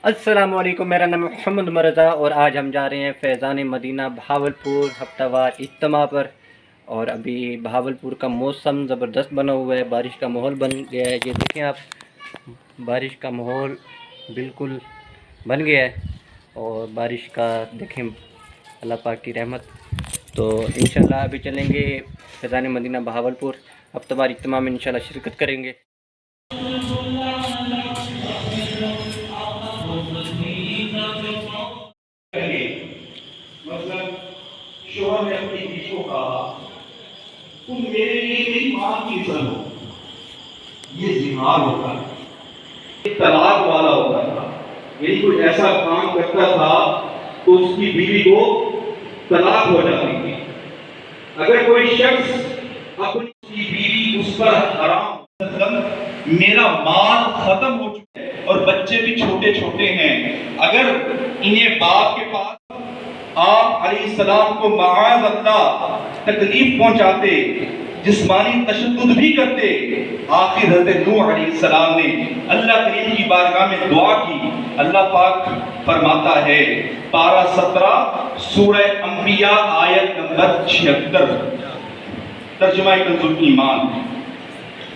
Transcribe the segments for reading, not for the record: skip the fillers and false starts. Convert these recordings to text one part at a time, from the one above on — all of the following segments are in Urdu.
السلام علیکم، میرا نام محمد مرزا اور آج ہم جا رہے ہیں فیضان مدینہ بہاولپور ہفتہ وار اجتماع پر۔ اور ابھی بہاولپور کا موسم زبردست بنا ہوا ہے، بارش کا ماحول بن گیا ہے۔ یہ دیکھیں آپ، بارش کا ماحول بالکل بن گیا ہے اور بارش کا دیکھیں اللہ پاک کی رحمت۔ تو انشاءاللہ ابھی چلیں گے فیضان مدینہ بہاولپور، ہفتہ وار اجتماع میں انشاءاللہ شرکت کریں گے۔ مطلب شوہر نے اپنی بیوی کو کہا تم میرے لیے میری ماں کی عزت ہو، یہ زہار ہوتا ہے، طلاق والا ہوتا تھا، یعنی کوئی ایسا کام کرتا تھا تو اس کی بیوی کو طلاق ہو جاتی تھی۔ اگر کوئی شخص اپنی بیوی اس پر حرام، میرا مال ختم ہو چکا ہے اور بچے بھی چھوٹے چھوٹے ہیں، اگر انہیں باپ کے پاس آپ علیہ السلام کو معاذ اللہ تکلیف پہنچاتے، جسمانی تشدد بھی کرتے، آخر حضرت نوح علیہ السلام نے اللہ کریم کی بارگاہ میں دعا کی۔ اللہ پاک فرماتا ہے پارہ 17 سورہ انبیاء آیت نمبر 76، ترجمہ کنز ایمان۔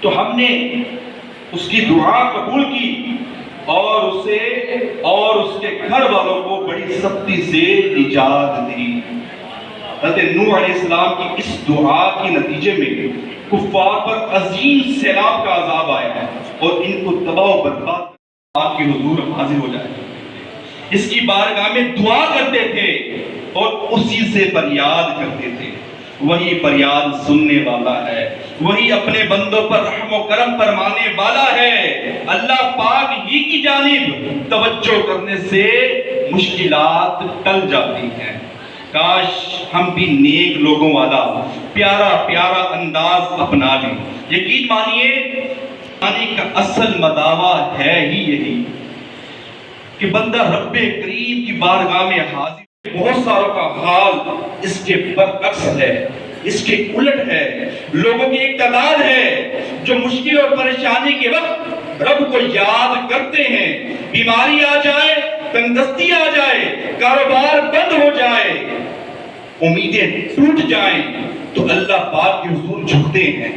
تو ہم نے اس کی دعا قبول کی اور اسے اور اس کے گھر والوں کو بڑی سختی سے نجات دی۔ حضرت نوح علیہ السلام کی اس دعا کے نتیجے میں کفار پر عظیم سیلاب کا عذاب آیا اور ان کو تباہ و برباد آپ کے حضور حاضر ہو جائے، اس کی بارگاہ میں دعا کرتے تھے اور اسی سے فریاد کرتے تھے۔ وہی فریاد سننے والا ہے، وہی اپنے بندوں پر رحم و کرم فرمانے والا ہے۔ اللہ پاک ہی کی جانب توجہ کرنے سے مشکلات ٹل جاتی ہیں۔ کاش ہم بھی نیک لوگوں والا پیارا پیارا انداز اپنا لیں۔ یقین مانیے آنے کا اصل مداوع ہے ہی یہی کہ بندہ رب کریم کی بارگاہ میں حاضر۔ بہت ساروں کا حال اس کے برعکس ہے، اس کے الٹ ہے۔ لوگوں کی ایک تعداد ہے جو مشکل اور پریشانی کے وقت رب کو یاد کرتے ہیں، بیماری آ جائے، تندرستی آ جائے، کاروبار بند ہو جائے، امیدیں ٹوٹ جائیں تو اللہ پاک کے حضور جھکتے ہیں،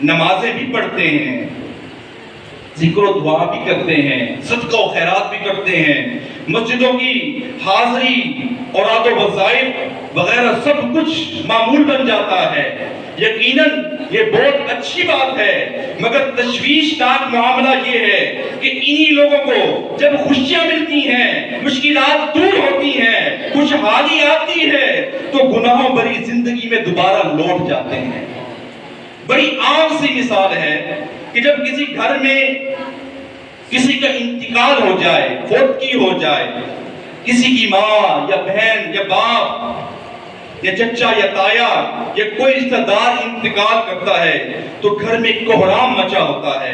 نمازیں بھی پڑھتے ہیں، ذکر و دعا بھی کرتے ہیں، صدقہ و خیرات بھی کرتے ہیں، مسجدوں کی حاضری، اوراد و وظائف وغیرہ سب کچھ معمول بن جاتا ہے۔ یقیناً یہ بہت اچھی بات ہے، مگر تشویشناک معاملہ یہ ہے کہ انہی لوگوں کو جب خوشیاں ملتی ہیں، مشکلات دور ہوتی ہیں، خوشحالی آتی ہے تو گناہوں بھری زندگی میں دوبارہ لوٹ جاتے ہیں۔ بڑی عام سی مثال ہے کہ جب کسی گھر میں کسی کا انتقال ہو جائے، فوتگی ہو جائے، کسی کی ماں یا بہن یا باپ یا چچا یا تایا یا کوئی رشتہ دار انتقال کرتا ہے تو گھر میں کوہرام مچا ہوتا ہے،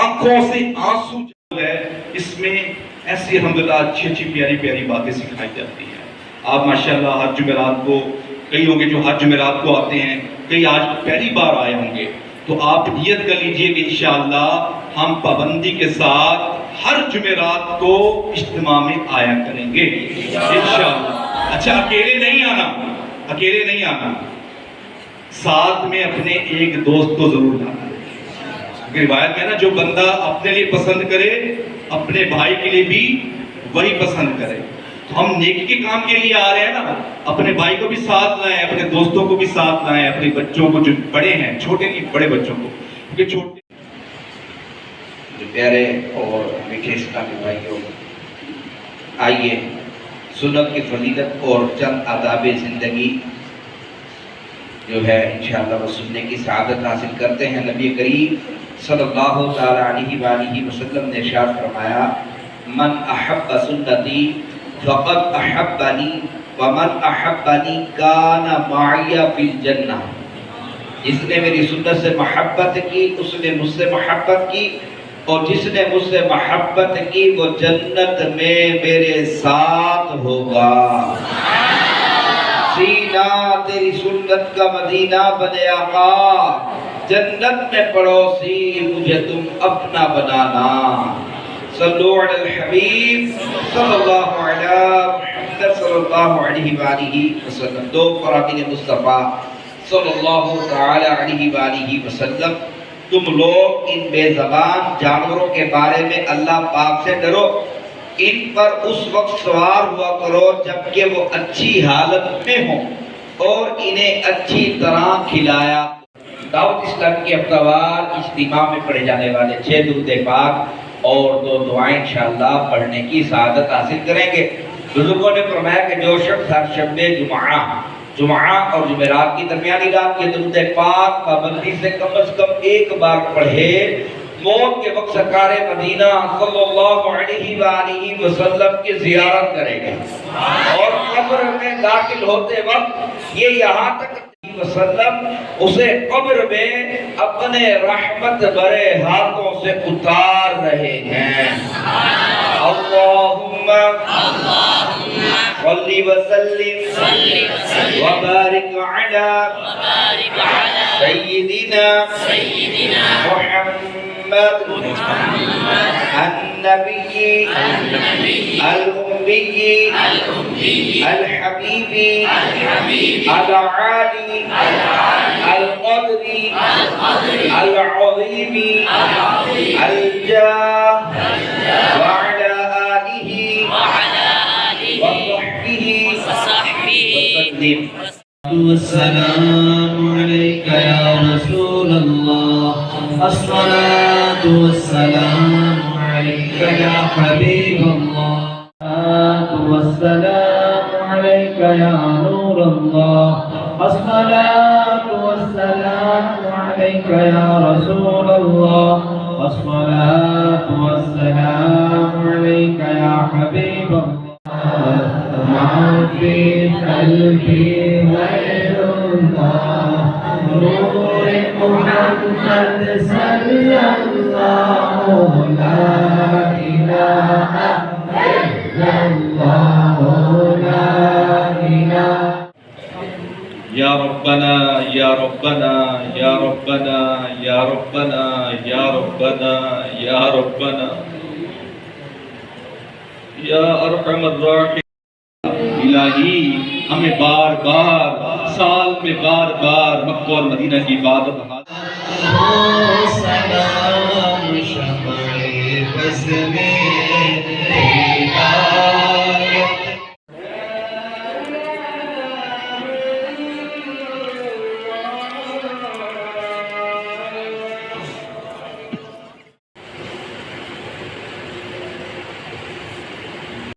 آنکھوں سے آنسو چل ہے۔ اس میں ایسی الحمدللہ اچھی اچھی پیاری پیاری باتیں سکھائی جاتی ہیں۔ آپ ماشاءاللہ ہر جمعرات کو، کئی ہوں گے جو ہر جمعرات کو آتے ہیں، کئی آج پہلی بار آئے ہوں گے، تو آپ نیت کر لیجئے کہ انشاءاللہ ہم پابندی کے ساتھ ہر جمعرات کو اجتماع میں آیا کریں گے انشاءاللہ۔ اچھا اکیلے نہیں آنا، اکیلے نہیں آنا، ساتھ میں اپنے ایک دوست کو ضرور لانا۔ روایت میں نا جو بندہ اپنے لیے پسند کرے اپنے بھائی کے لیے بھی وہی پسند کرے۔ تو ہم نیکی کے کام کے لیے آ رہے ہیں نا، اپنے بھائی کو بھی ساتھ لائیں، اپنے دوستوں کو بھی ساتھ لائیں، اپنے بچوں کو جو بڑے ہیں، چھوٹے نہیں بڑے بچوں کو، کیونکہ چھوٹے جو پیارے اور میٹھے اسلامی بھائیوں، آئیے سنت کی فضیلت اور چند آداب زندگی جو ہے انشاءاللہ وہ سننے کی سعادت حاصل کرتے ہیں۔ نبی کریم صلی اللہ تعالیٰ علیہ وآلہ وسلم نے ارشاد فرمایا من احب سنتی فقد احبنی ومن احبنی کان معی فی الجنہ۔ جس نے میری سنت سے محبت کی اس نے مجھ سے محبت کی، اور جس نے مجھ سے محبت کی وہ جنت میں میرے ساتھ ہوگا۔ سینہ تیری سنت کا مدینہ بنے آقا، جنت میں پڑوسی مجھے تم اپنا بنانا۔ صلو علی الحبیب صلی اللہ علیہ وآلہ وسلم. دو فرامین مصطفیٰ صلی اللہ تعالی علیہ وآلہ وسلم. تم لوگ ان بے زبان جانوروں کے بارے میں اللہ پاک سے ڈرو. ان پر اس وقت سوار ہوا کرو جبکہ وہ اچھی حالت میں ہوں اور انہیں اچھی طرح کھلایا. دعوت اسلامی کے ہفتہ وار اجتماع میں پڑھے جانے والے 6 درود پاک اور 2 دعائیں انشاءاللہ پڑھنے کی سعادت حاصل کریں گے. بزرگوں نے فرمایا کہ جو شخص ہر شب جمعہ اور جمعرات کی درمیانی رات کے درود پاک پابندی سے کم از کم ایک بار پڑھے، موت کے وقت سرکار مدینہ صلی اللہ علیہ وآلہ وسلم کی زیارت کرے گا اور قبر میں داخل ہوتے وقت یہ یہاں تک وسلم اسے قبر میں اپنے رحمت بھرے ہاتھوں سے اتار رہے ہیں. اللہم صلی وسلم وبارک علی سیدنا محمد النبی الأمی الحبیبی العالی القدری العظیمی الجاہ وعلى آلہ وصحبہ وسلم. والسلام عليك يا رسول الله، الصلاة والسلام عليك يا حبيب الله، الصلاة والسلام عليك يا نور الله، الصلاة والسلام عليك يا رسول الله، الصلاة والسلام عليك يا حبيب الله. ما في قلبي غير الله، نور محمد صلى الله، لا إله إلا الله، لا إله. یا ربنا یا ربنا یا ربنا یا ربنا یا ربنا یا ربنا یا ارحم الراحمین. الہی ہمیں بار بار سال میں بار بار مکہ اور مدینہ کی عبادت سلام شمع بزم